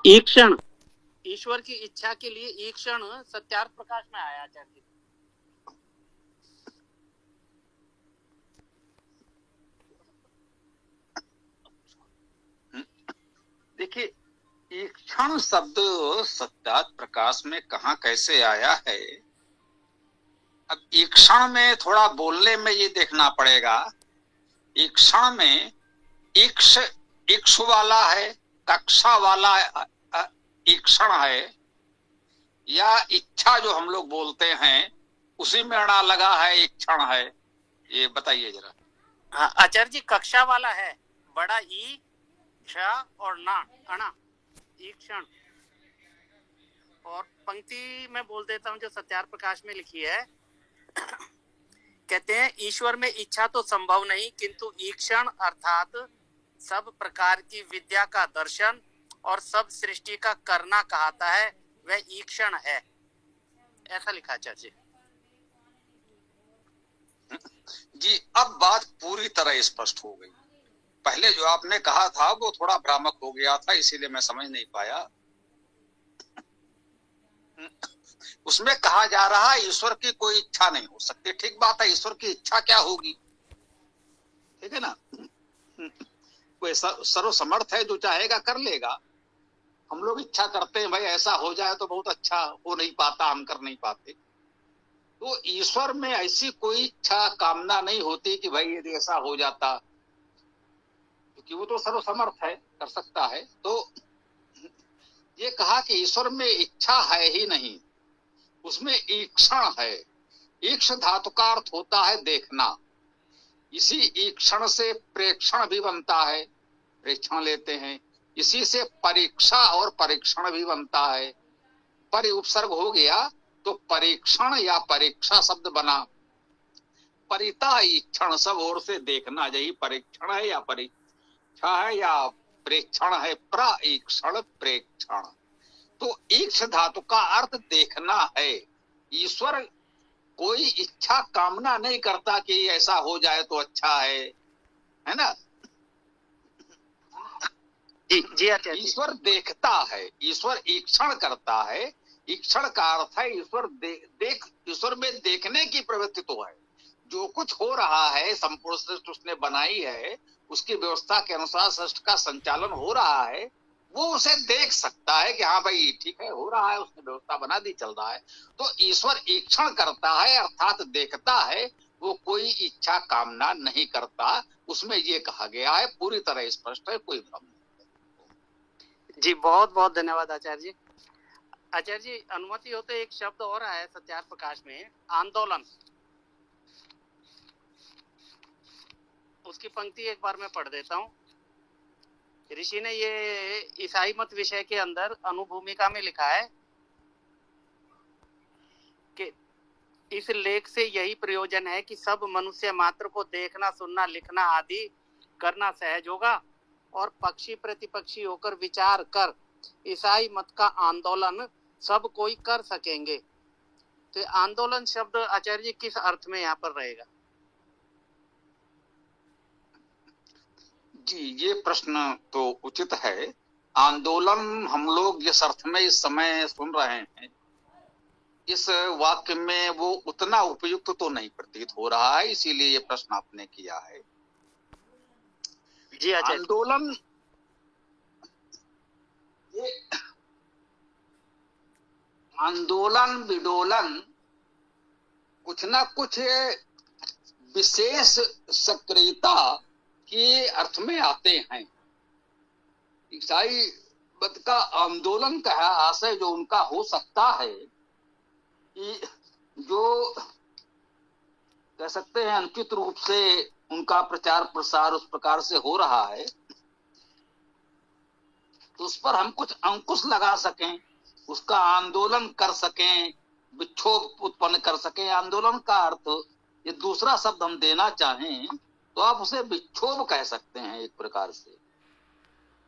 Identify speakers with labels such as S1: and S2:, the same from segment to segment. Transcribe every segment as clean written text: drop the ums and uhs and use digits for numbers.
S1: ईक्षण, ईश्वर की इच्छा के लिए ईक्षण सत्यार्थ प्रकाश में आया आचार्य जी।
S2: देखिए, ईक्षण शब्द सत्यार्थ प्रकाश में कहाँ कैसे आया है, अब ईक्षण में थोड़ा बोलने में ये देखना पड़ेगा। ईक्षण में इक्ष इक्ष वाला है, कक्षा वाला ईक्षण है, या इच्छा जो हम लोग बोलते हैं उसी में अड़ा लगा है ईक्षण है, ये बताइए जरा।
S1: हाँ आचार्य जी, कक्षा वाला है, बड़ा ई क्ष और ना अणा ईक्षण। और पंक्ति में बोल देता हूँ जो सत्यार्थ प्रकाश में लिखी है। कहते हैं ईश्वर में इच्छा तो संभव नहीं, किंतु ईक्षण अर्थात सब प्रकार की विद्या का दर्शन और सब सृष्टि का करना कहता है, वह ईक्षण है। ऐसा लिखा आचार्य जी।
S2: जी, अब बात पूरी तरह स्पष्ट हो गई। पहले जो आपने कहा था वो थोड़ा भ्रामक हो गया था, इसीलिए मैं समझ नहीं पाया। उसमें कहा जा रहा है ईश्वर की कोई इच्छा नहीं हो सकती। ठीक बात है, ईश्वर की इच्छा क्या होगी, ठीक है ना। कोई सर्वसमर्थ है, जो चाहेगा कर लेगा। हम लोग इच्छा करते हैं भाई ऐसा हो जाए तो बहुत अच्छा, हो नहीं पाता, हम कर नहीं पाते। तो ईश्वर में ऐसी कोई इच्छा कामना नहीं होती कि भाई यदि ऐसा हो जाता, क्योंकि वो तो सर्वसमर्थ है, कर सकता है। तो ये कहा कि ईश्वर में इच्छा है ही नहीं, उसमें ईक्षण है। ईक्ष धातु का अर्थ होता है देखना। इसी ईक्षण से प्रेक्षण भी बनता है, प्रेक्षण लेते हैं। इसी से परीक्षा और परीक्षण भी बनता है। परि उपसर्ग हो गया तो परीक्षण या परीक्षा शब्द बना। परिता ईक्षण, सब ओर से देखना, यही परीक्षण है या परीक्षा है या प्रेक्षण है। प्रीक्षण प्रेक्षण, तो ईक्ष धातु का अर्थ देखना है। ईश्वर कोई इच्छा कामना नहीं करता कि ऐसा हो जाए तो अच्छा है ना।
S1: जी आचार्य जी।
S2: ईश्वर देखता है, ईश्वर ईक्षण करता है। ईक्षण का अर्थ है ईश्वर ईश्वर में देखने की प्रवृत्ति तो है। जो कुछ हो रहा है, संपूर्ण सृष्टि उसने बनाई है, उसकी व्यवस्था के अनुसार सृष्टि का संचालन हो रहा है, वो उसे देख सकता है कि हाँ भाई ठीक है, हो रहा है, उसने व्यवस्था बना दी, चल रहा है। तो ईश्वर ईक्षण करता है अर्थात देखता है, वो कोई इच्छा कामना नहीं करता। उसमें ये कहा गया है, पूरी तरह स्पष्ट है, कोई भ्रम नहीं।
S1: जी बहुत बहुत धन्यवाद आचार्य जी। आचार्य जी अनुमति हो तो एक शब्द और आया सत्यार्थ प्रकाश में, आंदोलन। उसकी पंक्ति एक बार मैं पढ़ देता हूँ। ऋषि ने ये ईसाई मत विषय के अंदर अनुभूमिका में लिखा है कि इस लेख से यही प्रयोजन है कि सब मनुष्य मात्र को देखना, सुनना, लिखना आदि करना सहज होगा और पक्षी प्रतिपक्षी होकर विचार कर ईसाई मत का आंदोलन सब कोई कर सकेंगे। तो आंदोलन शब्द आचार्य जी किस अर्थ में यहाँ पर रहेगा?
S2: जी, ये प्रश्न तो उचित है। आंदोलन हम लोग जिस अर्थ में इस समय सुन रहे हैं, इस वाक्य में वो उतना उपयुक्त तो नहीं प्रतीत हो रहा है, इसीलिए ये प्रश्न आपने किया है।
S1: जी आचार्य।
S2: आंदोलन, ये आंदोलन विडोलन कुछ ना कुछ विशेष सक्रियता के अर्थ में आते हैं। ईसाई मत का आंदोलन का आशय जो उनका हो सकता है कि जो कह सकते हैं अनुचित रूप से उनका प्रचार प्रसार उस प्रकार से हो रहा है, तो उस पर हम कुछ अंकुश लगा सकें, उसका आंदोलन कर सकें, विक्षोभ उत्पन्न कर सकें। आंदोलन का अर्थ ये दूसरा शब्द हम देना चाहें तो आप उसे विक्षोभ कह सकते हैं एक प्रकार से।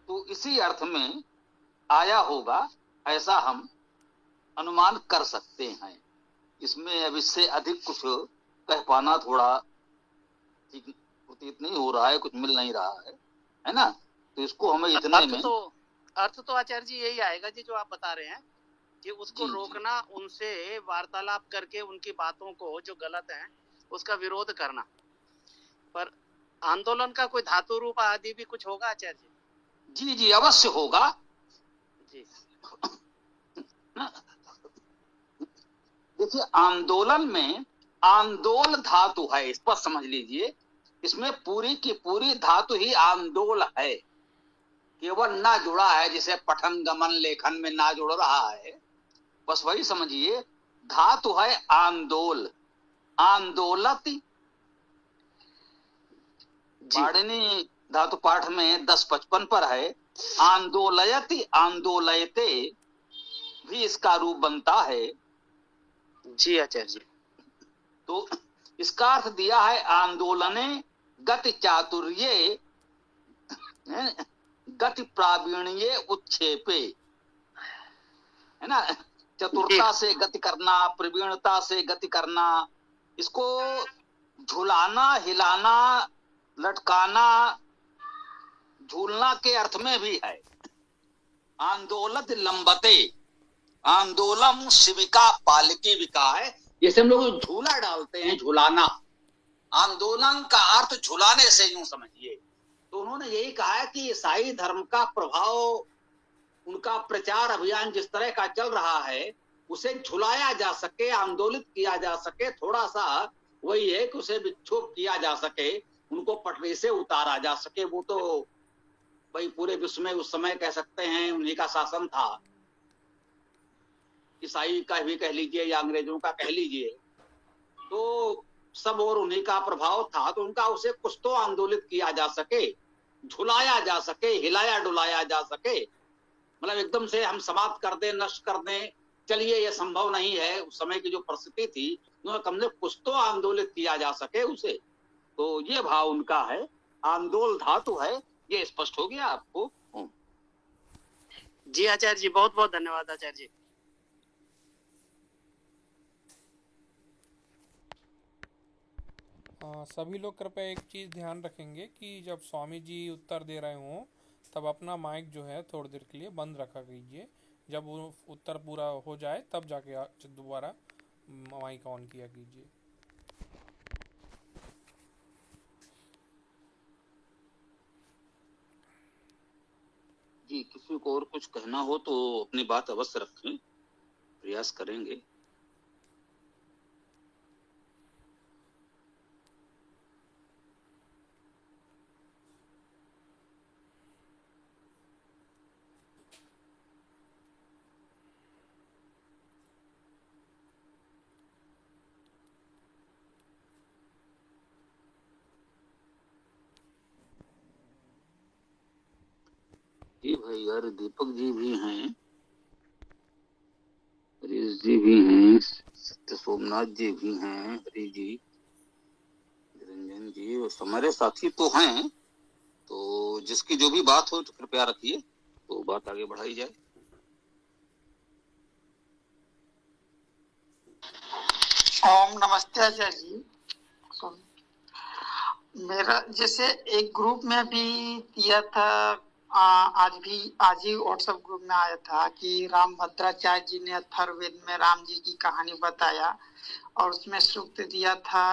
S2: तो इसी अर्थ में आया होगा, ऐसा हम अनुमान कर सकते हैं। इसमें अब इससे अधिक कुछ कह पाना थोड़ा ठीक प्रतीत नहीं हो रहा है, कुछ मिल नहीं रहा है ना। तो इसको हमें इतने में
S1: अर्थ तो आचार्य जी यही आएगा जी जो आप बता रहे हैं कि उसको
S2: जी,
S1: रोकना, उनसे वार्तालाप करके उनकी बातों को जो गलत है उसका विरोध करना। पर आंदोलन का कोई धातु रूप आदि भी कुछ होगा आचार्य जी?
S2: जी, जी, अवश्य होगा
S1: जी
S2: ना। देखिए, आंदोलन में आंदोल धातु है, स्पष्ट समझ लीजिए। इसमें पूरी की पूरी धातु ही आंदोल है, केवल ना जुड़ा है, जैसे पठन गमन लेखन में ना जुड़ रहा है, बस वही समझिए। धातु है आंदोल, आंदोलति।
S1: जी
S2: पाणिनि धातु पाठ में 1055 पर है। आंदोलयति, आंदोलयते भी इसका रूप बनता है।
S1: जी आचार्य जी।
S2: तो इसका अर्थ दिया है आंदोलने गति चातुर्ये गति प्रावीण्ये उत्क्षेपे, है ना। चतुरता से गति करना, प्रवीणता से गति करना, इसको झुलाना, हिलाना, लटकाना, झूलना के अर्थ में भी है। आंदोलत लंबते, आंदोलम शिविका पालकी विका है, जैसे हम लोग झूला डालते हैं, झुलाना। आंदोलन का अर्थ झुलाने से यूं समझिए। तो उन्होंने यही कहा है कि ईसाई धर्म का प्रभाव, उनका प्रचार अभियान जिस तरह का चल रहा है, उसे झुलाया जा सके, आंदोलित किया जा सके, थोड़ा सा वही है कि उसे विक्षोभ किया जा सके, उनको पटरी से उतारा जा सके। वो तो भाई पूरे विश्व में उस समय कह सकते हैं उन्हीं का शासन था, ईसाई का भी कह लीजिए या अंग्रेजों का कह लीजिए, तो सब और उन्हीं का प्रभाव था। तो उनका उसे कुछ तो आंदोलित किया जा सके, झुलाया जा सके, हिलाया डुलाया जा सके। मतलब एकदम से हम समाप्त कर दें, नष्ट कर दें, चलिए ये संभव नहीं है। उस समय की जो परिस्थिति थी, कम से कुछ तो आंदोलित किया जा सके उसे। तो ये भाव उनका है, आंदोल धातु है। ये स्पष्ट हो गया आपको?
S1: जी आचार्य जी, बहुत बहुत धन्यवाद आचार्य जी।
S3: सभी लोग कृपया एक चीज़ ध्यान रखेंगे कि जब स्वामी जी उत्तर दे रहे हों तब अपना माइक जो है थोड़ी देर के लिए बंद रखा कीजिए। जब वो उत्तर पूरा हो जाए तब जाके दोबारा माइक ऑन किया कीजिए।
S2: जी, किसी को और कुछ कहना हो तो अपनी बात अवश्य रखें, प्रयास करेंगे। जी भाई यार, दीपक जी भी हैं, हरीश जी भी हैं, सत्य सोमनाथ जी भी हैं, हरी जी, निरंजन जी, और हमारे साथी तो हैं। तो जिसकी जो भी बात हो तो कृपया रखिए, तो बात आगे बढ़ाई जाए।
S4: ओम नमस्ते आचार्य जी। मेरा जैसे एक ग्रुप में भी दिया था, आज ही व्हाट्सएप ग्रुप में आया था कि राम भद्राचार्य जी ने अथर्ववेद में राम जी की कहानी बताया और उसमें सूक्त दिया था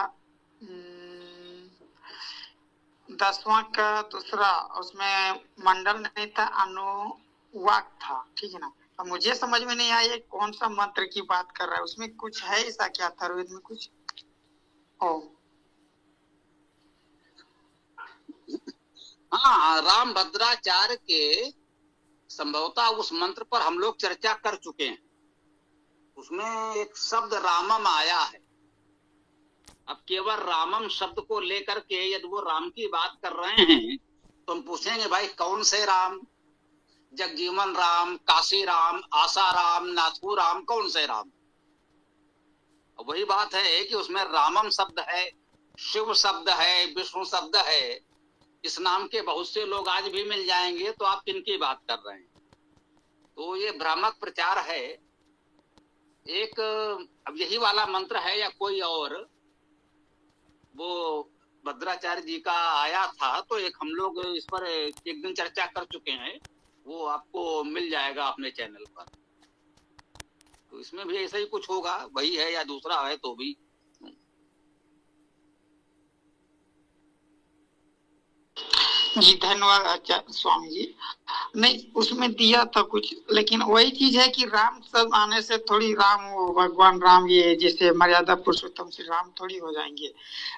S4: 10वां का दूसरा, उसमें मंडल नहीं था, अनुवाक था, ठीक है ना। तो मुझे समझ में नहीं आया कौन सा मंत्र की बात कर रहा है, उसमें कुछ है ऐसा क्या अथर्ववेद में कुछ? ओ
S2: हाँ, राम भद्राचार्य के संभवतः उस मंत्र पर हम लोग चर्चा कर चुके हैं। उसमें एक शब्द रामम आया है। अब केवल रामम शब्द को लेकर के यदि वो राम की बात कर रहे हैं तो हम पूछेंगे भाई कौन से राम? जगजीवन राम, काशी राम, आशा राम, नाथू राम, कौन से राम? वही बात है कि उसमें रामम शब्द है, शिव शब्द है, विष्णु शब्द है। इस नाम के बहुत से लोग आज भी मिल जाएंगे, तो आप किनकी बात कर रहे हैं? तो ये भ्रामक प्रचार है। एक अब यही वाला मंत्र है या कोई और, वो भद्राचार्य जी का आया था, तो एक हम लोग इस पर एक दिन चर्चा कर चुके हैं। वो आपको मिल जाएगा अपने चैनल पर। तो इसमें भी ऐसा ही कुछ होगा, वही है या दूसरा है तो भी।
S4: जी धन्यवाद आचार्य स्वामी जी। नहीं उसमें दिया था कुछ, लेकिन वही चीज है कि राम सब आने से थोड़ी राम वो भगवान राम ये जैसे मर्यादा पुरुषोत्तम श्री राम थोड़ी हो जाएंगे।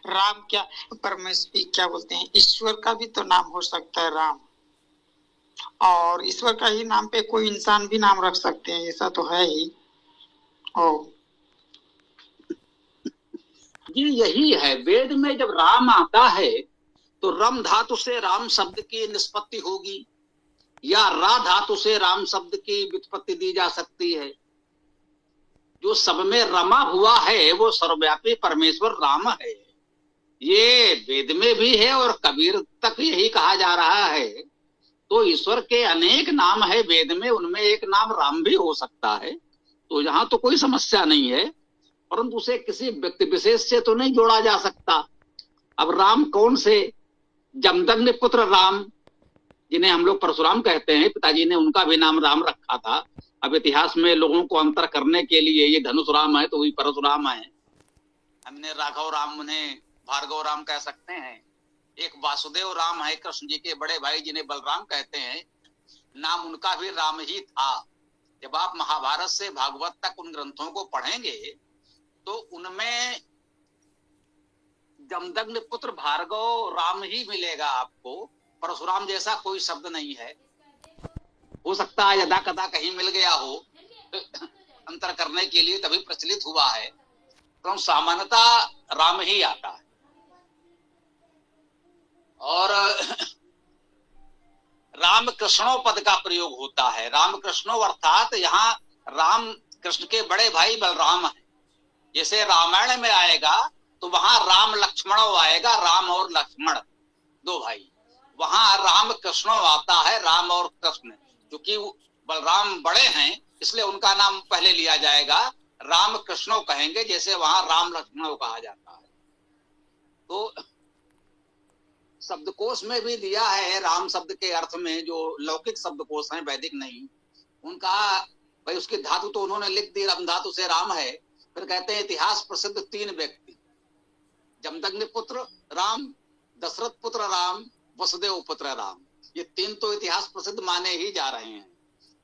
S4: राम क्या परमेश्वर क्या बोलते हैं, ईश्वर का भी तो नाम हो सकता है राम, और ईश्वर का ही नाम पे कोई इंसान भी नाम रख सकते हैं, ऐसा तो है ही। ओ
S2: जी यही है, वेद में जब राम आता है तो रम धातु से राम शब्द की निष्पत्ति होगी, या रा धातु से राम शब्द की व्युत्पत्ति दी जा सकती है। जो सब में रमा हुआ है वो सर्वव्यापी परमेश्वर राम है, ये वेद में भी है और कबीर तक यही कहा जा रहा है। तो ईश्वर के अनेक नाम है वेद में, उनमें एक नाम राम भी हो सकता है, तो यहाँ तो कोई समस्या नहीं है, परंतु उसे किसी व्यक्ति विशेष से तो नहीं जोड़ा जा सकता। अब राम कौन से, जमदग्नि पुत्र राम, जिन्हें हम लोग परशुराम कहते हैं, पिताजी ने उनका भी नाम राम रखा था। अब इतिहास में लोगों को अंतर करने के लिए ये धनुष राम है तो वही परशुराम है, हमने राघव राम उन्हें भार्गव राम कह सकते हैं। एक वासुदेव राम है कृष्ण जी के बड़े भाई जिन्हें बलराम कहते हैं, नाम उनका भी राम ही था। जब आप महाभारत से भागवत तक उन ग्रंथों को पढ़ेंगे तो उनमें जमदग्नि पुत्र भार्गव राम ही मिलेगा आपको, परशुराम जैसा कोई शब्द नहीं है। हो सकता है यदा कदा कहीं मिल गया हो अंतर करने के लिए, तभी प्रचलित हुआ है, तो सामान्यता राम ही आता है। और राम कृष्णो पद का प्रयोग होता है। राम कृष्णो अर्थात यहाँ राम कृष्ण के बड़े भाई बलराम है। जैसे रामायण में आएगा तो वहां राम लक्ष्मणो आएगा, राम और लक्ष्मण दो भाई, वहां राम कृष्णो आता है, राम और कृष्ण। क्योंकि बलराम बड़े हैं इसलिए उनका नाम पहले लिया जाएगा, राम कृष्णो कहेंगे, जैसे वहां राम लक्ष्मणो कहा जाता है। तो शब्दकोश में भी दिया है राम शब्द के अर्थ में, जो लौकिक शब्दकोश हैं वैदिक नहीं, उनका भाई उसकी धातु तो उन्होंने लिख दी, रम धातु से राम है। फिर कहते हैं इतिहास प्रसिद्ध 3 व्यक्ति, जमदग्नि पुत्र राम, दशरथ पुत्र राम, वसुदेव पुत्र राम, ये 3 तो इतिहास प्रसिद्ध माने ही जा रहे हैं।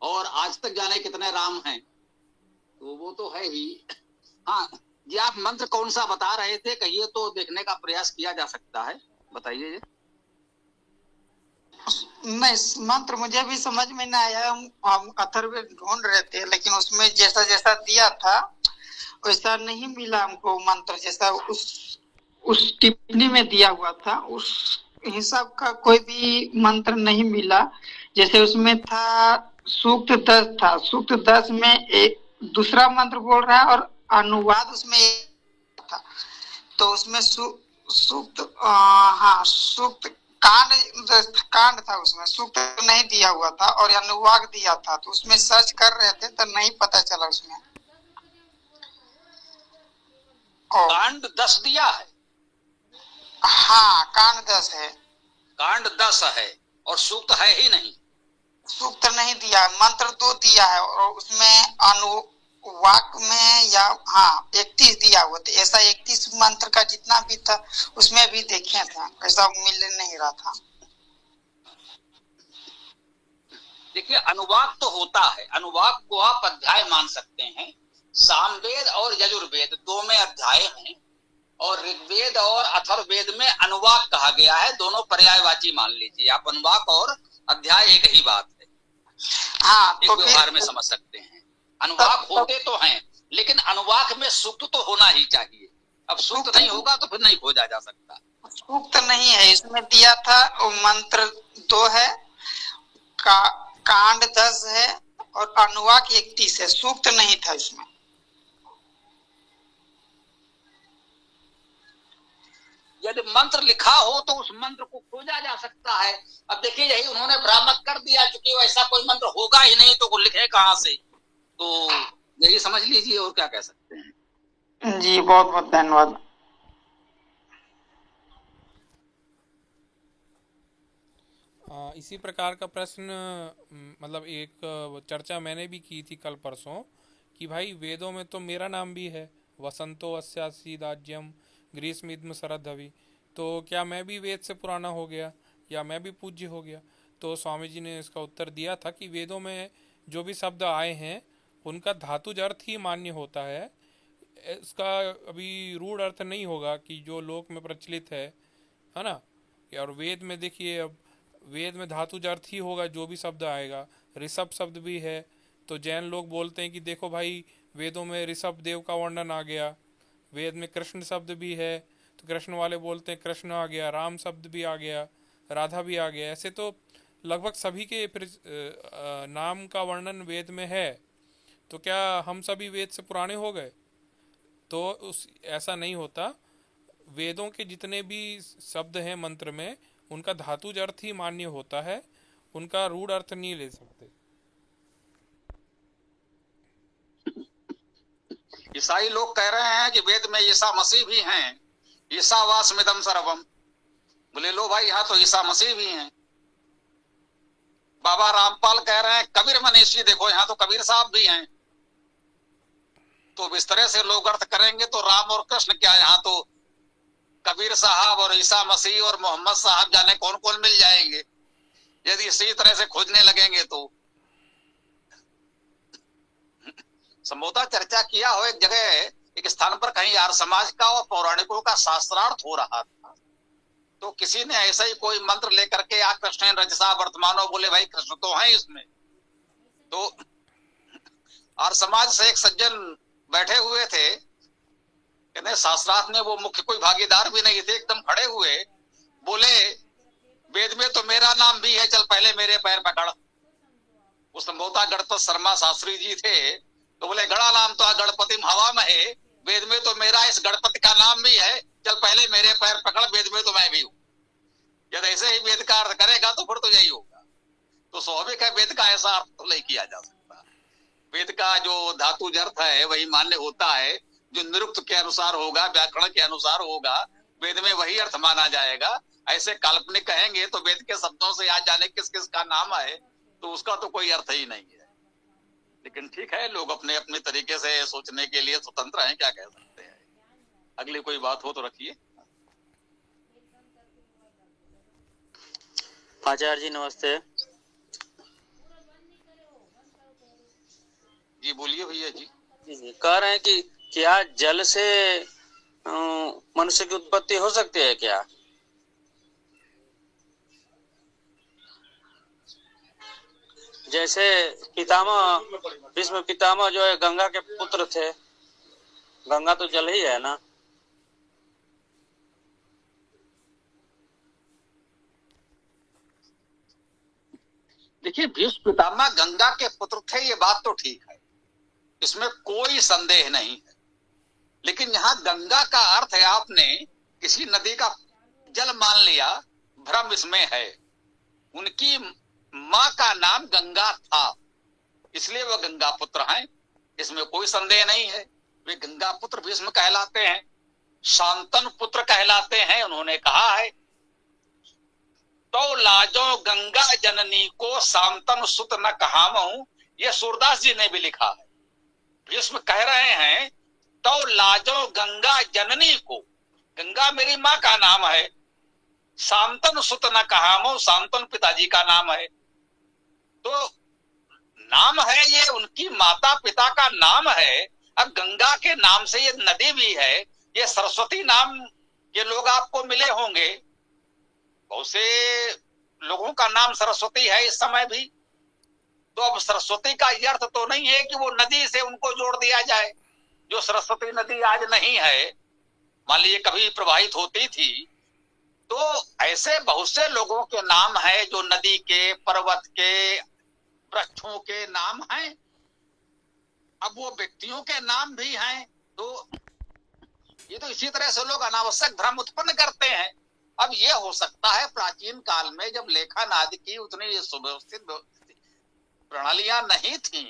S2: और आज तक जाने कितने राम हैं, तो वो तो है ही। हाँ जी, आप मंत्र कौन सा बता रहे थे, कहिए तो देखने का प्रयास किया जा सकता है, बताइए जी।
S4: नहीं मंत्र मुझे भी समझ में नहीं आया, हम अथर्ववेद ढूंढ रहे थे, लेकिन उसमें जैसा जैसा दिया था वैसा नहीं मिला हमको मंत्र, जैसा उस टिप्पणी में दिया हुआ था उस हिसाब का कोई भी मंत्र नहीं मिला। जैसे उसमें था सूक्त 10 था, सूक्त 10 में एक दूसरा मंत्र बोल रहा है और अनुवाद उसमें एक था, तो उसमें सूक्त हाँ सूक्त कांड था, उसमें सूक्त नहीं दिया हुआ था और अनुवाद दिया था, तो उसमें सर्च कर रहे थे तो नहीं पता चला उसमें।
S2: कांड 10 दिया है,
S4: हाँ कांड 10 है,
S2: कांड 10 है और सूक्त है ही नहीं,
S4: सूक्त नहीं दिया, मंत्र 2 दिया है और उसमें अनुवाक में या हाँ 31 दिया हुआ था। ऐसा 31 मंत्र का जितना भी था उसमें भी देखे था, ऐसा मिल नहीं रहा था।
S2: देखिए अनुवाद तो होता है, अनुवाद को आप अध्याय मान सकते हैं। सामवेद और यजुर्वेद 2 में अध्याय हैं और ऋग्वेद और अथर्ववेद में अनुवाद कहा गया है, दोनों पर्यायवाची मान लीजिए आप, अनुवाद और अध्याय एक ही बात है।
S4: हाँ
S2: तो व्यवहार में समझ सकते हैं, अनुवाद होते तो हैं लेकिन अनुवाद में सूक्त तो होना ही चाहिए। अब सूक्त नहीं होगा तो फिर नहीं खोजा जा सकता।
S4: सूक्त नहीं है इसमें दिया था, मंत्र 2 है, कांड 10 है और अनुवाक 31 है, सूक्त नहीं था इसमें।
S2: यदि मंत्र लिखा हो तो उस मंत्र को खोजा जा सकता है। अब देखिए यही उन्होंने भ्रामक कर दिया, क्योंकि वैसा कोई मंत्र होगा ही नहीं तो वो लिखे कहां से, तो यही समझ लीजिए, और क्या कह सकते हैं।
S4: जी बहुत बहुत धन्यवाद।
S3: इसी प्रकार का प्रश्न मतलब एक चर्चा मैंने भी की थी कल परसों कि भाई वेदों में तो मेरा नाम भी है, वसंतो अस्यासी राज्यम ग्रीष्मिद्म शरदधवि, तो क्या मैं भी वेद से पुराना हो गया या मैं भी पूज्य हो गया? तो स्वामी जी ने इसका उत्तर दिया था कि वेदों में जो भी शब्द आए हैं उनका धातुज अर्थ ही मान्य होता है, इसका अभी रूढ़ अर्थ नहीं होगा कि जो लोक में प्रचलित है ना। और वेद में देखिए, अब वेद में धातुज अर्थ ही होगा जो भी शब्द आएगा। ऋषभ शब्द भी है, तो जैन लोग बोलते हैं कि देखो भाई वेदों में ऋषभ देव का वर्णन आ गया। वेद में कृष्ण शब्द भी है, तो कृष्ण वाले बोलते हैं कृष्ण आ गया, राम शब्द भी आ गया, राधा भी आ गया। ऐसे तो लगभग सभी के नाम का वर्णन वेद में है, तो क्या हम सभी वेद से पुराने हो गए? तो उस ऐसा नहीं होता। वेदों के जितने भी शब्द हैं मंत्र में, उनका धातुज अर्थ ही मान्य होता है, उनका रूढ़ अर्थ नहीं ले सकते।
S2: ईसाई लोग कह रहे हैं कि वेद में ईसा मसीह भी हैं, ईसा वास्मिदम सर्वम। बोले लो भाई, यहाँ तो ईसा मसीह भी हैं। बाबा रामपाल कह रहे हैं कबीर मनीषी, देखो यहाँ तो कबीर साहब भी हैं। तो इस तरह से लोग अर्थ करेंगे तो राम और कृष्ण क्या, यहाँ तो कबीर साहब और ईसा मसीह और मोहम्मद साहब जाने कौन कौन मिल जाएंगे यदि इसी तरह से खोजने लगेंगे। तो संभवतः चर्चा किया हो एक जगह, एक स्थान पर कहीं आर्य समाज का और पौराणिकों का शास्त्रार्थ हो रहा था, तो किसी ने ऐसा ही कोई मंत्र लेकर के आ कृष्ण रजसा वर्तमानो, बोले भाई कृष्ण तो है इसमें। तो आर्य समाज से एक सज्जन बैठे हुए थे, कहते शास्त्रार्थ में वो मुख्य कोई भागीदार भी नहीं थे, एकदम खड़े हुए बोले वेद में तो मेरा नाम भी है, चल पहले मेरे पैर पकड़। वो संभवतः गणपत शर्मा शास्त्री जी थे, तो बोले गड़ा नाम तो गणपति हवा में है, वेद में तो मेरा इस गणपति का नाम भी है, चल पहले मेरे पैर पकड़, वेद में तो मैं भी हूँ। यदि ऐसे ही वेद का अर्थ करेगा तो फिर तो यही होगा। तो स्वाभाविक है वेद का ऐसा अर्थ तो नहीं किया जा सकता। वेद का जो धातु अर्थ है वही मान्य होता है, जो निरुक्त के अनुसार होगा, व्याकरण के अनुसार होगा, वेद में वही अर्थ माना जाएगा। ऐसे काल्पनिक कहेंगे तो वेद के शब्दों से आज जाने किस किस का नाम है, तो उसका तो कोई अर्थ ही नहीं है। लेकिन ठीक है, लोग अपने अपने तरीके से सोचने के लिए स्वतंत्र हैं, क्या कह सकते हैं। अगली कोई बात हो तो रखिए।
S5: आचार्य जी नमस्ते।
S2: जी बोलिए भैया जी।
S5: कह रहे हैं कि क्या जल से मनुष्य की उत्पत्ति हो सकती है क्या? जैसे पितामह, भीष्म पितामह जो है गंगा के पुत्र थे, गंगा तो जल ही है ना।
S2: देखिए भीष्म पितामह गंगा के पुत्र थे, ये बात तो ठीक है, इसमें कोई संदेह नहीं है। लेकिन यहाँ गंगा का अर्थ है आपने किसी नदी का जल मान लिया, भ्रम इसमें है। उनकी माँ का नाम गंगा था, इसलिए वह गंगा पुत्र हैं, इसमें कोई संदेह नहीं है। वे गंगा पुत्र भीष्म कहलाते हैं, शांतनु पुत्र कहलाते हैं। उन्होंने कहा है तो लाजो गंगा जननी को शांतनु सुत न कहामहूं, यह सूरदास जी ने भी लिखा है। भीष्म कह रहे हैं तो लाजो गंगा जननी को, गंगा मेरी माँ का नाम है, शांतनु सुत न कहामो, शांतनु पिताजी का नाम है। तो नाम है, ये उनकी माता पिता का नाम है। अब गंगा के नाम से ये नदी भी है। ये सरस्वती नाम के लोग आपको मिले होंगे, बहुत से लोगों का नाम सरस्वती है इस समय भी। तो अब सरस्वती का ये अर्थ तो नहीं है कि वो नदी से उनको जोड़ दिया जाए। जो सरस्वती नदी आज नहीं है, मान लीजिए कभी प्रवाहित होती थी, तो ऐसे बहुत से लोगों के नाम है जो नदी के, पर्वत के, वृक्षों के नाम हैं। अब वो व्यक्तियों के नाम भी हैं। तो ये तो इसी तरह से लोग अनावश्यक भ्रम उत्पन्न करते हैं। अब ये हो सकता है प्राचीन काल में जब लेखन आदि की उतनी सुव्यवस्थित प्रणालियां नहीं थी,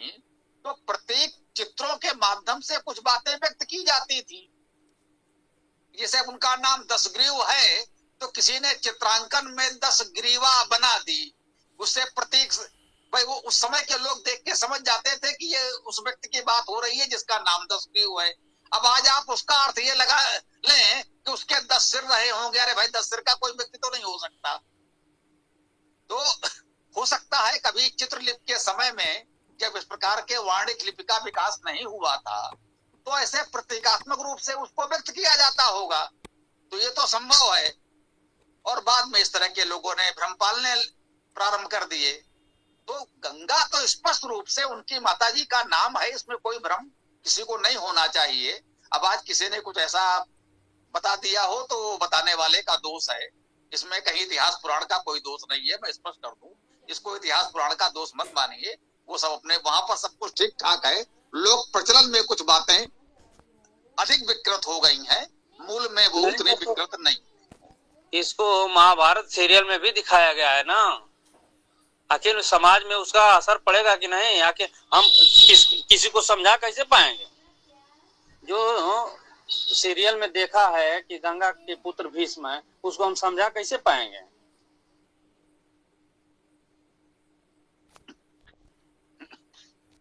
S2: तो प्रत्येक चित्रों के माध्यम से कुछ बातें व्यक्त की जाती थी। जैसे उनका नाम दशग्रीव है, तो किसी ने चित्रांकन में 10 ग्रीवा बना दी, उससे प्रतीक, भाई वो उस समय के लोग देख के समझ जाते थे कि ये उस व्यक्ति की बात हो रही है जिसका नाम 10 ग्रीव है। अब आज आप उसका अर्थ ये लगा लें कि उसके 10 सिर रहे होंगे। अरे भाई 10 सिर का कोई व्यक्ति तो नहीं हो सकता। तो हो सकता है कभी चित्रलिपि के समय में जब इस प्रकार के वाणिज्य लिपि का विकास नहीं हुआ था तो ऐसे प्रतीकात्मक रूप से उसको व्यक्त किया जाता होगा, तो ये तो संभव है। और बाद में इस तरह के लोगों ने भ्रम पालने प्रारंभ कर दिए। तो गंगा तो स्पष्ट रूप से उनकी माताजी का नाम है, इसमें कोई भ्रम किसी को नहीं होना चाहिए। अब आज किसी ने कुछ ऐसा बता दिया हो तो वो बताने वाले का दोष है, इसमें कहीं इतिहास पुराण का कोई दोष नहीं है। मैं स्पष्ट कर दूं, इसको इतिहास पुराण का दोष मत मानिए। वो सब अपने वहां पर सब कुछ ठीक ठाक है, लोग प्रचलन में कुछ बातें अधिक विकृत हो गई हैं, मूल में वो उतनी विकृत नहीं।
S5: इसको महाभारत सीरियल में भी दिखाया गया है ना, आखिर समाज में उसका असर पड़ेगा कि नहीं? आखिर हम किसी को समझा कैसे पाएंगे? जो सीरियल में देखा है कि गंगा के पुत्र भीष्म है, उसको हम समझा कैसे पाएंगे?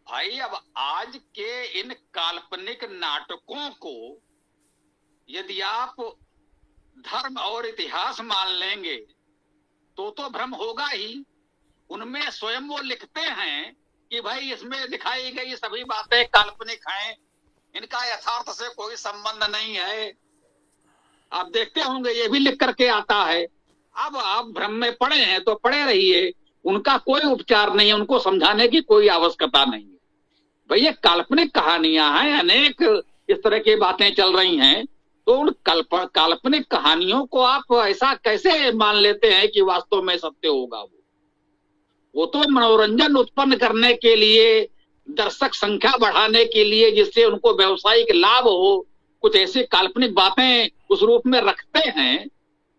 S2: भाई अब आज के इन काल्पनिक नाटकों को यदि आप धर्म और इतिहास मान लेंगे तो भ्रम होगा ही। उनमें स्वयं वो लिखते हैं कि भाई इसमें दिखाई गई सभी बातें काल्पनिक हैं, इनका यथार्थ से कोई संबंध नहीं है। आप देखते होंगे ये भी लिख करके आता है। अब आप भ्रम में पड़े हैं तो पड़े रहिए, उनका कोई उपचार नहीं है, उनको समझाने की कोई आवश्यकता नहीं है। भाई ये काल्पनिक कहानियां हैं, अनेक इस तरह की बातें चल रही हैं, तो उन काल्पनिक कहानियों को आप ऐसा कैसे मान लेते हैं कि वास्तव में सत्य होगा? वो तो मनोरंजन उत्पन्न करने के लिए, दर्शक संख्या बढ़ाने के लिए, जिससे उनको व्यवसायिक लाभ हो, कुछ ऐसी काल्पनिक बातें उस रूप में रखते हैं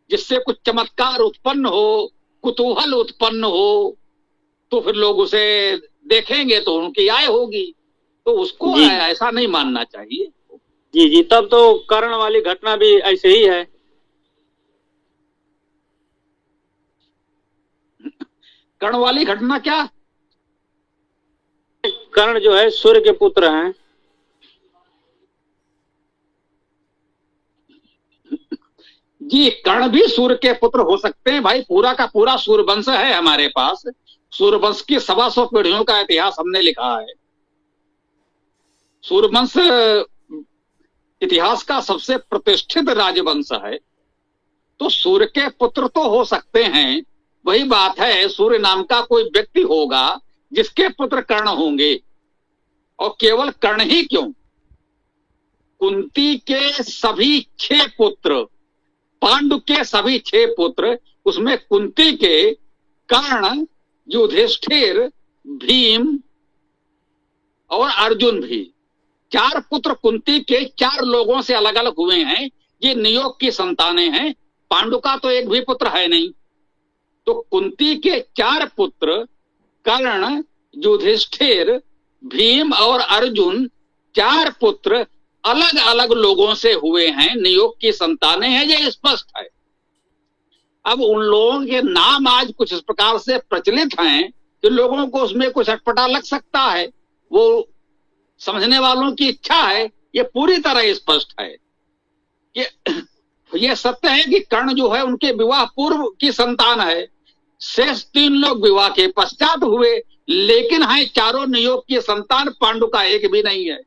S2: जिससे कुछ चमत्कार उत्पन्न हो, कुतूहल उत्पन्न हो, तो फिर लोग उसे देखेंगे तो उनकी आय होगी। तो उसको ऐसा नहीं मानना चाहिए।
S5: जी जी, तब तो कर्ण वाली घटना भी ऐसे ही है।
S2: कर्ण वाली घटना क्या?
S5: कर्ण जो है सूर्य के पुत्र हैं।
S2: जी, कर्ण भी सूर्य के पुत्र हो सकते हैं भाई। पूरा का पूरा सूर्यवंश है हमारे पास। सूर्यवंश की 125 पीढ़ियों का इतिहास हमने लिखा है। सूर्यवंश इतिहास का सबसे प्रतिष्ठित राजवंश है। तो सूर्य के पुत्र तो हो सकते हैं। वही बात है, सूर्य नाम का कोई व्यक्ति होगा जिसके पुत्र कर्ण होंगे। और केवल कर्ण ही क्यों, कुंती के सभी 6 पुत्र, पांडु के सभी 6 पुत्र, उसमें कुंती के कर्ण, युधिष्ठिर, भीम और अर्जुन भी, 4 पुत्र कुंती के 4 लोगों से अलग अलग हुए हैं। ये नियोग की संतानें हैं। पांडु का तो एक भी पुत्र है नहीं। तो कुंती के 4 पुत्र कर्ण, युधिष्ठिर, भीम और अर्जुन, 4 पुत्र अलग अलग लोगों से हुए हैं, नियोग की संतानें हैं, ये स्पष्ट है। अब उन लोगों के नाम आज कुछ इस प्रकार से प्रचलित हैं कि लोगों को उसमें कुछ अटपटा लग सकता है। वो समझने वालों की इच्छा है, ये पूरी तरह स्पष्ट है कि ये सत्य है कि कर्ण जो है उनके विवाह पूर्व की संतान है। शेष 3 लोग विवाह के पश्चात हुए, लेकिन है चारों नियोग की संतान, पांडु का एक भी नहीं है।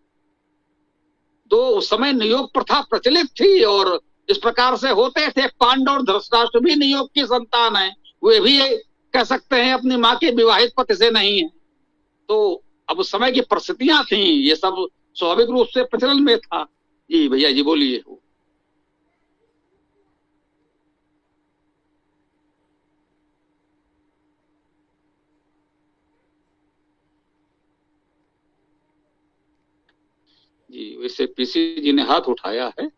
S2: तो उस समय नियोग प्रथा प्रचलित थी और इस प्रकार से होते थे। पांडु और धृतराष्ट्र भी नियोग की संतान है, वे भी कह सकते हैं अपनी मां के विवाहित पति से नहीं है। तो अब उस समय की परिस्थितियां थी, ये सब स्वाभाविक रूप से प्रचलन में था। जी भैया जी बोलिए। जी, वैसे पीसी जी ने हाथ उठाया है,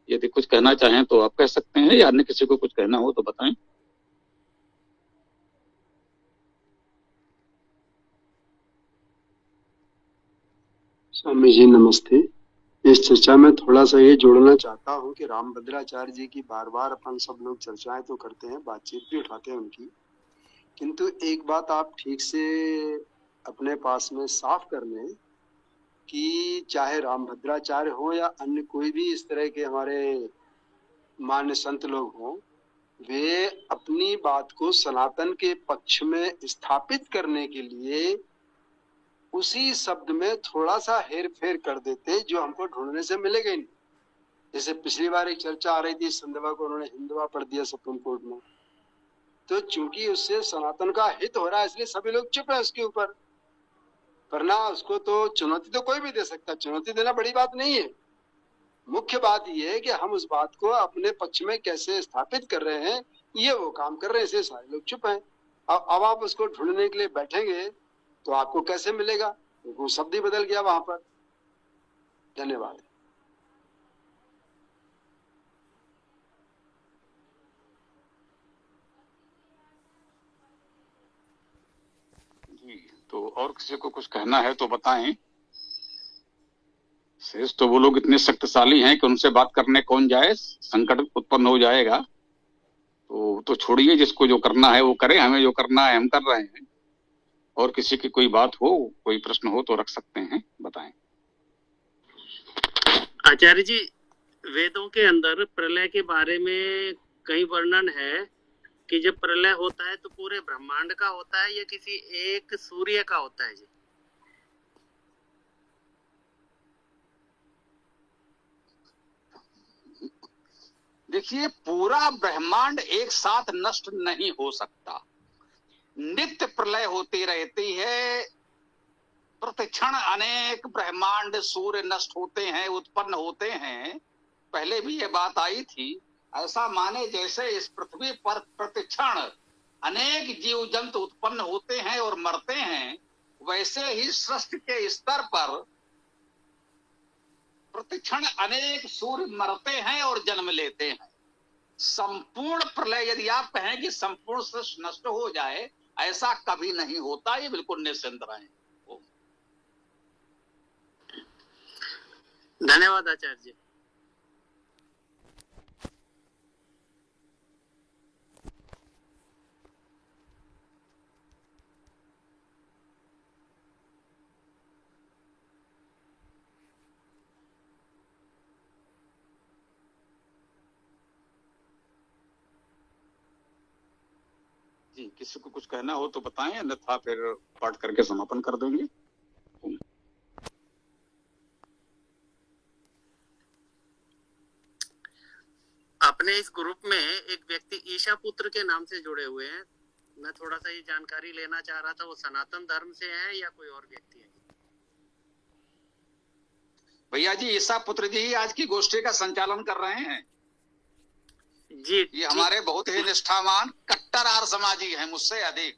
S2: यदि कुछ कहना चाहें तो आप कह सकते हैं, या अन्य किसी को कुछ कहना हो तो बताएं।
S6: स्वामी जी नमस्ते। इस चर्चा में थोड़ा सा ये जोड़ना चाहता हूँ कि रामभद्राचार्य जी की बार बार अपन सब लोग चर्चाएं तो करते हैं, बातचीत भी उठाते हैं उनकी, किंतु एक बात आप ठीक से अपने पास में साफ कर लें कि चाहे रामभद्राचार्य हो या अन्य कोई भी इस तरह के हमारे मान्य संत लोग हों, वे अपनी बात को सनातन के पक्ष में स्थापित करने के लिए उसी शब्द में थोड़ा सा हेर फेर कर देते जो हमको ढूंढने से मिलेगा ही नहीं। जैसे पिछली बार एक चर्चा आ रही थी, संधवा को उन्होंने हिंदवा पढ़ दिया सुप्रीम कोर्ट में, तो चूंकि उससे सनातन का हित हो रहा है इसलिए सभी लोग चुप है उसके ऊपर, वरना उसको तो चुनौती तो कोई भी दे सकता, चुनौती देना बड़ी बात नहीं है। मुख्य बात यह है कि हम उस बात को अपने पक्ष में कैसे स्थापित कर रहे हैं, ये वो काम कर रहे हैं, इसलिए सारे लोग चुप हैं। अब आप उसको ढूंढने के लिए बैठेंगे तो आपको कैसे मिलेगा, वो शब्द ही बदल गया वहां पर। धन्यवाद।
S2: जी, तो और किसी को कुछ कहना है तो बताएं। शेष तो वो लोग इतने शक्तिशाली हैं कि उनसे बात करने कौन जाए, संकट उत्पन्न हो जाएगा। तो छोड़िए, जिसको जो करना है वो करे, हमें जो करना है हम कर रहे हैं। और किसी की कोई बात हो, कोई प्रश्न हो तो रख सकते हैं, बताएं।
S1: आचार्य जी, वेदों के अंदर प्रलय के बारे में कई वर्णन है कि जब प्रलय होता है तो पूरे ब्रह्मांड का होता है या किसी एक सूर्य का होता है जी?
S2: देखिए, पूरा ब्रह्मांड एक साथ नष्ट नहीं हो सकता, नित्य प्रलय होती रहती है। प्रतिक्षण अनेक ब्रह्मांड सूर्य नष्ट होते हैं, उत्पन्न होते हैं। पहले भी ये बात आई थी। ऐसा माने जैसे इस पृथ्वी पर प्रतिक्षण अनेक जीव जंतु उत्पन्न होते हैं और मरते हैं, वैसे ही सृष्टि के स्तर पर प्रतिक्षण अनेक सूर्य मरते हैं और जन्म लेते हैं। संपूर्ण प्रलय यदि आप कहें कि संपूर्ण सृष्टि नष्ट हो जाए, ऐसा कभी नहीं होता, ये बिल्कुल निश्चिंत रहें।
S1: धन्यवाद आचार्य जी।
S2: जी, किसी को कुछ कहना हो तो बताएं, अन्यथा फिर पाठ करके समापन कर देंगे।
S1: अपने इस ग्रुप में एक व्यक्ति ईशा पुत्र के नाम से जुड़े हुए हैं, मैं थोड़ा सा ये जानकारी लेना चाह रहा था, वो सनातन धर्म से है या कोई और व्यक्ति है?
S2: भैया जी, ईशा पुत्र जी ही आज की गोष्ठी का संचालन कर रहे हैं
S1: जी।
S2: ये हमारे बहुत ही निष्ठावान कट्टर आर्य समाजी हैं, मुझसे अधिक।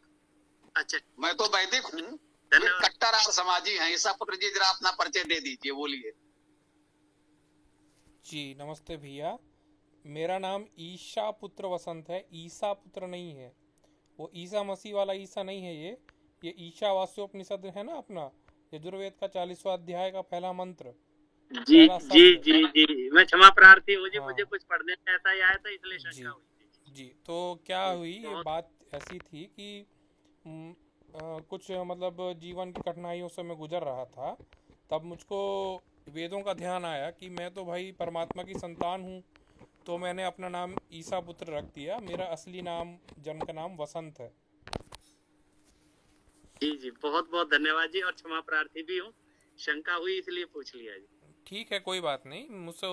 S1: अच्छा,
S2: मैं तो वैदिक हूँ, कट्टर आर्य समाजी हैं। ईशा पुत्र जी, जरा अपना परिचय दे दीजिए, बोलिए।
S3: जी नमस्ते भैया, मेरा नाम ईशा पुत्र वसंत है, ईसा पुत्र नहीं है। वो ईसा मसीह वाला ईसा नहीं है। ये ईशावास्योपनिषद है ना अपना, यजुर्वेद का 40वां अध्याय का पहला मंत्र।
S1: जी जी जी जी, मैं क्षमा प्रार्थी हूँ जी,
S3: हाँ।
S1: मुझे कुछ पढ़ने में ऐसा ही आया था, इसलिए शंका हुई थी।
S3: जी, तो क्या हुई, ये बात ऐसी थी कि कुछ मतलब जीवन की कठिनाइयों से मैं गुजर रहा था, तब मुझको वेदों का ध्यान आया कि मैं तो भाई परमात्मा की संतान हूँ, तो मैंने अपना नाम ईसा पुत्र रख दिया। मेरा असली नाम, जन्म का नाम वसंत है।
S1: जी जी, बहुत बहुत धन्यवाद जी, और क्षमा प्रार्थी भी हूँ, शंका हुई इसलिए पूछ लिया जी।
S3: ठीक है, कोई बात नहीं, मुझसे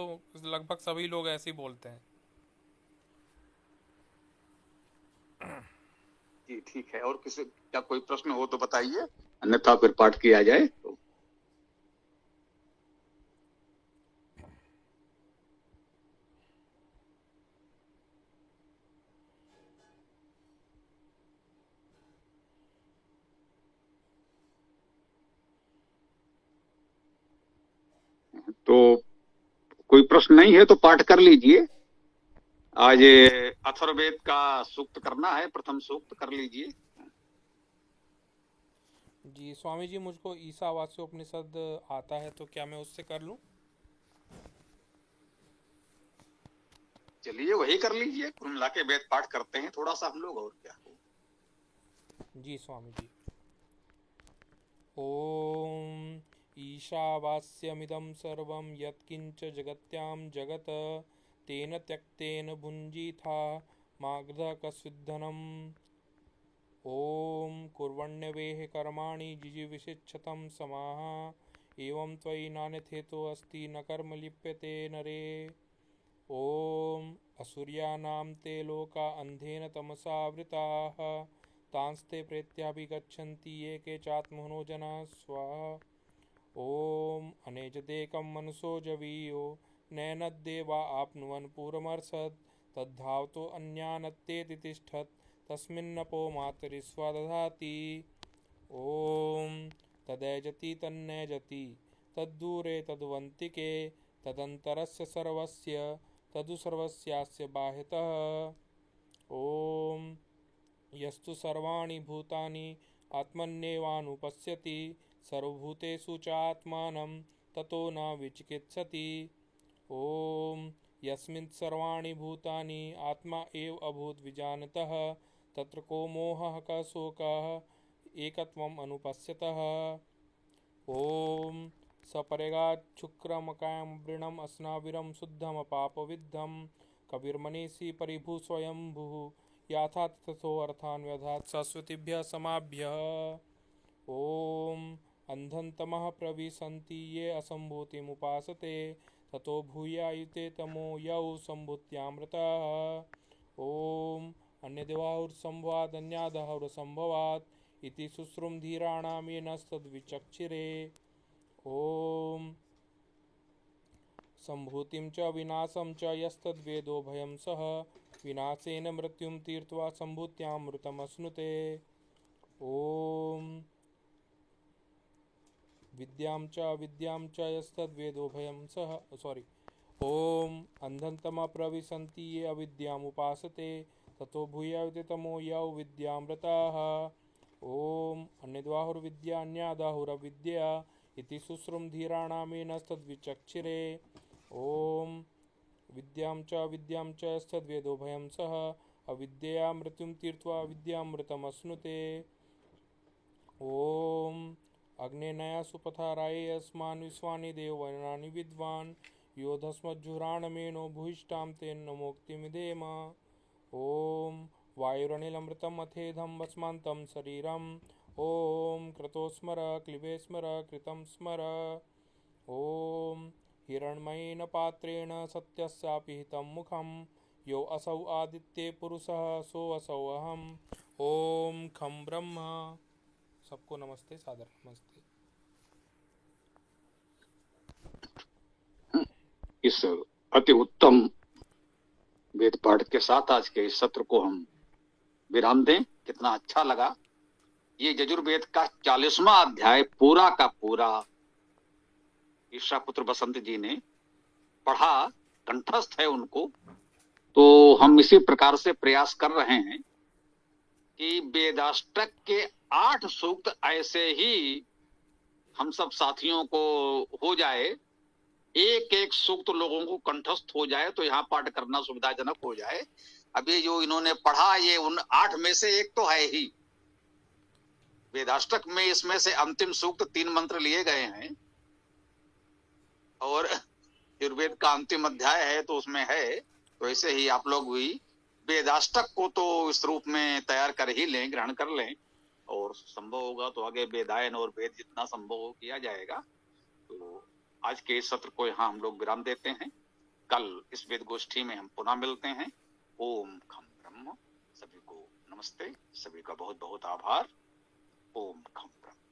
S3: लगभग सभी लोग ऐसे ही बोलते हैं।
S2: जी ठीक है, और किसी क्या कोई प्रश्न हो तो बताइए, अन्यथा फिर पाठ किया जाए। तो कोई प्रश्न नहीं है तो पाठ कर लीजिए। आज अथर्ववेद का सूक्त करना है, प्रथम सूक्त कर लीजिए।
S3: जी स्वामी जी, मुझको ईशावास्योपनिषद आता है, तो क्या मैं उससे कर लूं?
S2: चलिए वही कर लीजिए, कुल मिला के वेद पाठ करते हैं थोड़ा सा हम लोग, और क्या।
S3: जी स्वामी जी। ओम ईशावास्यमिदं सर्वं यत्किंच जगत्यां जगत् तेन त्यक्तेन भुञ्जीथा मागधकस्विद्धनम्। ओम कुर्वण्यवेह कर्माणि जिजीविषिच्छतं समाः एवं त्वयि नान्यथेतोऽस्ति न कर्म लिप्यते नरे। ओम असुर्यानां ते लोका अंधेन तमसावृताः तांस्ते प्रेत्याभिगच्छन्ति ये के चात्मनो जनाः स्वाहा। ओम अनेजदेकं मनसो जवीयो नैनद्देवा आप्नुवन् पूरमर्षत् तद्धावतो अन्यानत्तेति तिष्ठत् तस्मिन्नपो मातरिस्वदधाति। ओम तदैजति तन्नैजति तद्दूरे तद्वन्तिके तदन्तरस्य सर्वस्य तदु सर्वस्यास्य बाह्यतः। ओम यस्तु सर्वाणि भूतानि आत्मन्येवानुपश्यति सर्वभूतेषु च आत्मानं ततो न विचिकित्सति। ओम यस्मिन् सर्वाणि भूतानि आत्मा एव अभूत् विजानतः तत्र को मोहः कः शोकः एकत्वम् अनुपश्यतः। ओम सपरेगाच्छुक्रमकायं वृणम् अस्नाविरं शुद्धमपापविद्धं कविर्मनीषी परिभू स्वयंभुः याथा तथोऽर्थान् व्यधात् सरस्वतीभ्यः समाभ्यः। ओम अंधन्तमः प्रविशन्ति ये असम्भूतिमुपासते ततो भूयायुते तमो यौ सम्भूत्यामृतः। ओम अन्यदेवाहुर्सम्भवात् अन्यादहुर्सम्भवात् इति शुश्रुम धीराणां येनस्तद्विचक्षिरे। ओम सम्भूतिं च विनाशं च यस्तद्वेदो भयं सः विनाशेन मृत्युं तीर्त्वा सम्भूत्यामृतमश्नुते। ओम विद्यां च यस्तद्वेदो भयं सः ओम अंधन्तम प्रविशन्ति ये अविद्यामुपासते ततो भूयायुते तमो यौ विद्यामृताः। ओम अन्यद्वाहुर्विद्या अन्यादाहुरविद्या इति शुश्रुम धीराणां येनस्तद्विचक्षिरे। ओम विद्यां च यस्तद्वेदो भयं सः अविद्यया मृत्युं तीर्त्वा विद्यामृतमश्नुते। ओम अग्नेनया सुपथाराये अस्मान् विश्वानि देववनानि विद्वान् योधस्मज्जुराणमेनो भूयिष्ठां तेन मोक्तिमिदेम। ओम वायुरनिलमृतम् अथेधं वस्मान्तं शरीरम्। ओम क्रतो स्मर क्लिबे स्मर कृतं स्मर। ओम हिरण्मयेन पात्रेण सत्यस्यापि हितं मुखं यो असौ आदित्ये पुरुषः सो असौ अहम्। ओम खं ब्रह्म। सबको नमस्ते, सादर नमस्ते।
S2: इस अति उत्तम वेद पाठ के साथ आज के इस सत्र को हम विराम दें। कितना अच्छा लगा। ये यजुर्वेद का 40वां अध्याय पूरा का पूरा ईशापुत्र बसंत जी ने पढ़ा, कंठस्थ है उनको। तो हम इसी प्रकार से प्रयास कर रहे हैं कि वेदाष्टक के 8 सूक्त ऐसे ही हम सब साथियों को हो जाए, एक एक सूक्त लोगों को कंठस्थ हो जाए तो यहाँ पाठ करना सुविधाजनक हो जाए। अब ये जो इन्होंने पढ़ा ये उन 8 में से एक तो है ही वेदाष्टक में। इसमें से अंतिम सूक्त 3 मंत्र लिए गए हैं और यजुर्वेद का अंतिम अध्याय है तो उसमें है। तो ऐसे ही आप लोग भी वेदाष्टक को तो इस रूप में तैयार कर ही लें, ग्रहण कर लें, और संभव होगा तो आगे वेदायन और वेद जितना संभव हो किया जाएगा। तो आज के इस सत्र को यहाँ हम लोग विराम देते हैं। कल इस वेद गोष्ठी में हम पुनः मिलते हैं। ओम खम ब्रह्म। सभी को नमस्ते, सभी का बहुत बहुत आभार। ओम खम ब्रह्म।